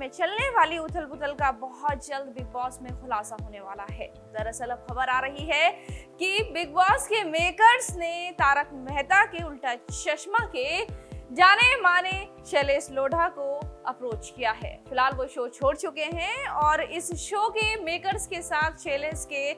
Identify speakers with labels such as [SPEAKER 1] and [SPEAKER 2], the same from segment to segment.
[SPEAKER 1] चलने वाली उथल पुथल का बहुत जल्द बिग बॉस में खुलासा होने वाला है। दरअसल अब खबर आ रही है कि बिग बॉस के मेकर्स ने तारक मेहता के उल्टा चश्मा के जाने माने शैलेश लोढ़ा को अप्रोच किया है। फिलहाल वो शो छोड़ चुके हैं और इस शो के मेकर्स के साथ शैलेश के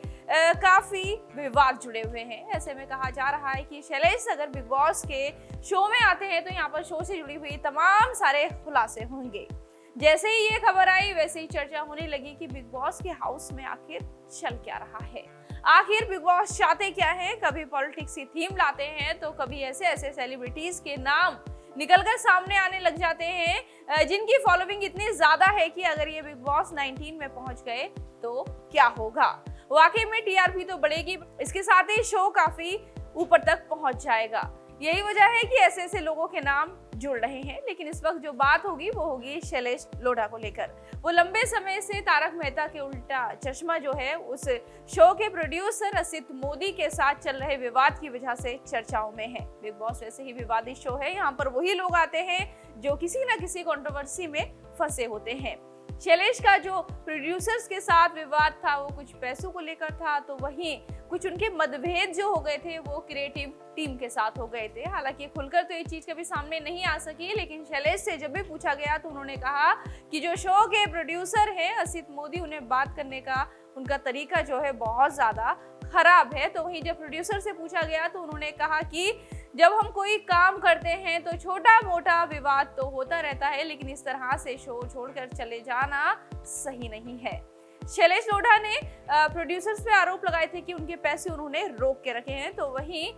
[SPEAKER 1] काफी विवाद जुड़े हुए हैं। ऐसे में कहा जा रहा है कि शैलेश अगर बिग बॉस के शो में आते हैं तो यहाँ पर शो से जुड़ी हुई तमाम सारे खुलासे होंगे। जैसे ही ये खबर आई वैसे ही चर्चा होने लगी कि बिग बॉस के हाउस में आखिर चल क्या रहा है, आखिर बिग बॉस चाहते क्या है। कभी पॉलिटिक्स की थीम लाते हैं तो कभी ऐसे ऐसे सेलिब्रिटीज के नाम निकलकर सामने आने लग जाते हैं जिनकी फॉलोइंग इतनी ज्यादा है कि अगर ये बिग बॉस 19 में पहुंच गए तो क्या होगा। वाकई में टीआरपी तो बढ़ेगी, इसके साथ ही शो काफी ऊपर तक पहुंच जाएगा। यही वजह है कि ऐसे ऐसे लोगों के नाम जुड़ रहे हैं। लेकिन इस वक्त जो बात होगी वो होगी शैलेश लोढ़ा को लेकर। वो लंबे समय से तारक मेहता के उल्टा चश्मा जो है उस शो के प्रोड्यूसर असित मोदी के साथ चल रहे विवाद की वजह से चर्चाओं में है। बिग बॉस वैसे ही विवादित शो है, यहाँ पर वही लोग आते हैं जो किसी न किसी कंट्रोवर्सी में फंसे होते हैं। शैलेश का जो प्रोड्यूसर्स के साथ विवाद था वो कुछ पैसों को लेकर था, तो वहीं कुछ उनके मतभेद जो हो गए थे वो क्रिएटिव टीम के साथ हो गए थे। हालांकि खुलकर तो ये चीज कभी सामने नहीं आ सकी, लेकिन शैलेश से जब भी पूछा गया तो उन्होंने कहा कि जो शो के प्रोड्यूसर हैं असित मोदी, उन्हें बात करने का उनका तरीका जो है बहुत ज्यादा खराब है। तो वहीं जब प्रोड्यूसर से पूछा गया तो उन्होंने कहा कि जब हम कोई काम करते हैं तो छोटा मोटा विवाद तो होता रहता है, लेकिन इस तरह से शो छोड़कर चले जाना सही नहीं है। शैलेश लोढ़ा ने प्रोड्यूसर्स पे आरोप लगाए थे कि उनके पैसे उन्होंने रोक के रखे हैं। तो वहीं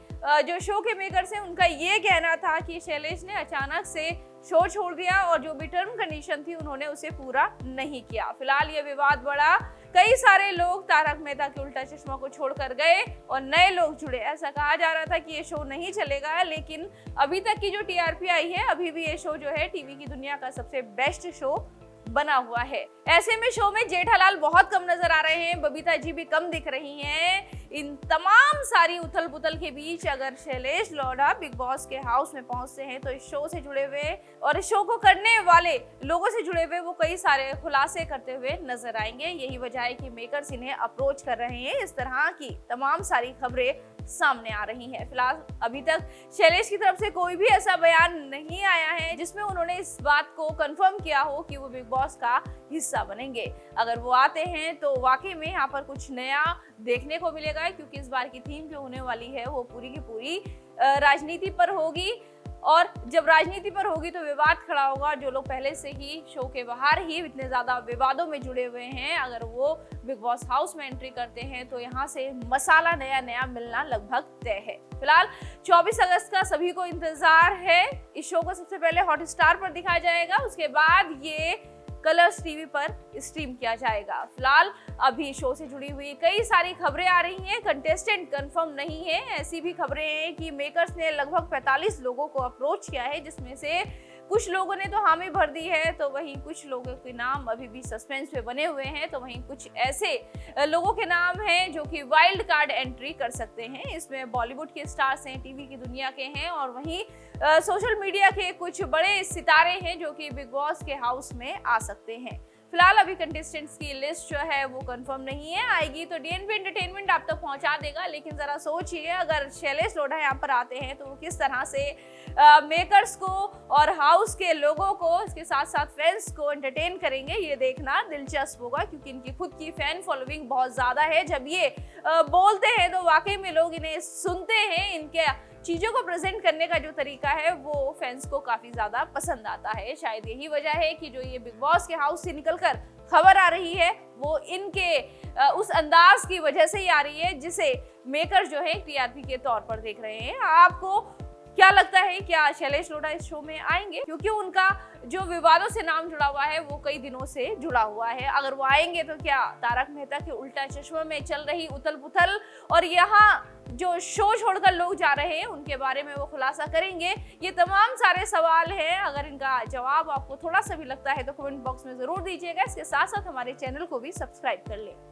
[SPEAKER 1] जो शो के मेकर्स हैं उनका ये कहना था कि शैलेश ने अचानक से शो छोड़ दिया और जो भी टर्म कंडीशन थी उन्होंने उसे पूरा नहीं किया। फिलहाल ये विवाद बढ़ा, कई सारे लोग तारक मेहता के उल्टा चश्मा को छोड़कर गए और नए लोग जुड़े। ऐसा कहा जा रहा था कि ये शो नहीं चलेगा, लेकिन अभी तक की जो टीआरपी आई है अभी भी ये शो जो है टीवी की दुनिया का सबसे बेस्ट शो बना हुआ है। ऐसे में शो में जेठालाल बहुत कम नजर आ रहे हैं, बबीता जी भी कम दिख रही हैं। इन तमाम सारी उथल पुथल के बीच अगर शैलेश लोढ़ा बिग बॉस के हाउस में पहुंचते हैं तो इस शो से जुड़े हुए और इस शो को करने वाले लोगों से जुड़े हुए वो कई सारे खुलासे करते हुए नजर आएंगे। यही वजह है कि मेकर्स इन्हें अप्रोच कर रहे हैं। इस तरह की तमाम सारी खबरें सामने आ रही हैं। फिलहाल अभी तक शैलेश की तरफ से कोई भी ऐसा बयान नहीं आया है जिसमें उन्होंने इस बात को कंफर्म किया हो कि वो बिग बॉस का हिस्सा बनेंगे। अगर वो आते हैं तो वाकई में यहाँ पर कुछ नया देखने को मिलेगा, क्योंकि इस बार की थीम जो होने वाली है वो पूरी की पूरी राजनीति पर होगी। और जब राजनीति पर होगी तो विवाद खड़ा होगा। जो लोग पहले से ही शो के बाहर ही इतने ज्यादा विवादों में जुड़े हुए हैं, अगर वो बिग बॉस हाउस में एंट्री करते हैं तो यहाँ से मसाला नया नया मिलना लगभग तय है। फिलहाल 24 अगस्त का सभी को इंतजार है। इस शो को सबसे पहले हॉटस्टार पर दिखाया जाएगा, उसके बाद ये कलर्स टीवी पर स्ट्रीम किया जाएगा। फिलहाल अभी शो से जुड़ी हुई कई सारी खबरें आ रही हैं, कंटेस्टेंट कंफर्म नहीं है। ऐसी भी खबरें हैं कि मेकर्स ने लगभग 45 लोगों को अप्रोच किया है, जिसमें से कुछ लोगों ने तो हामी भर दी है, तो वहीं कुछ लोगों के नाम अभी भी सस्पेंस में बने हुए हैं। तो वहीं कुछ ऐसे लोगों के नाम हैं जो कि वाइल्ड कार्ड एंट्री कर सकते हैं। इसमें बॉलीवुड के स्टार्स हैं, टीवी की दुनिया के हैं और वहीं सोशल मीडिया के कुछ बड़े सितारे हैं जो कि बिग बॉस के हाउस में आ सकते हैं। फिलहाल अभी कंटेस्टेंट्स की लिस्ट जो है वो कंफर्म नहीं है, आएगी तो डीएनपी एंटरटेनमेंट आप तक पहुंचा देगा। लेकिन जरा सोचिए, अगर शैलेश लोढ़ा यहाँ पर आते हैं तो वो किस तरह से मेकर्स को और हाउस के लोगों को, इसके साथ साथ फैंस को एंटरटेन करेंगे। ये देखना दिलचस्प होगा, क्योंकि इनकी खुद की फैन फॉलोइंग बहुत ज्यादा है। जब ये बोलते हैं तो वाकई में लोग इन्हें सुनते हैं। इनके चीजों को प्रेजेंट करने का जो तरीका है वो फैंस को काफी ज्यादा पसंद आता है। शायद यही वजह है कि जो ये बिग बॉस के हाउस से निकलकर खबर आ रही है वो इनके उस अंदाज की वजह से ही आ रही है जिसे मेकर जो है टीआरपी के तौर पर देख रहे हैं। आपको क्या लगता है, क्या शैलेश लोढ़ा इस शो में आएंगे? क्योंकि उनका जो विवादों से नाम जुड़ा हुआ है वो कई दिनों से जुड़ा हुआ है। अगर वो आएंगे तो क्या तारक मेहता के उल्टा चश्मा में चल रही उथल पुथल और यहाँ जो शो छोड़कर लोग जा रहे हैं उनके बारे में वो खुलासा करेंगे? ये तमाम सारे सवाल हैं। अगर इनका जवाब आपको थोड़ा सा भी लगता है तो कमेंट बॉक्स में जरूर दीजिएगा। इसके साथ साथ हमारे चैनल को भी सब्सक्राइब कर लें।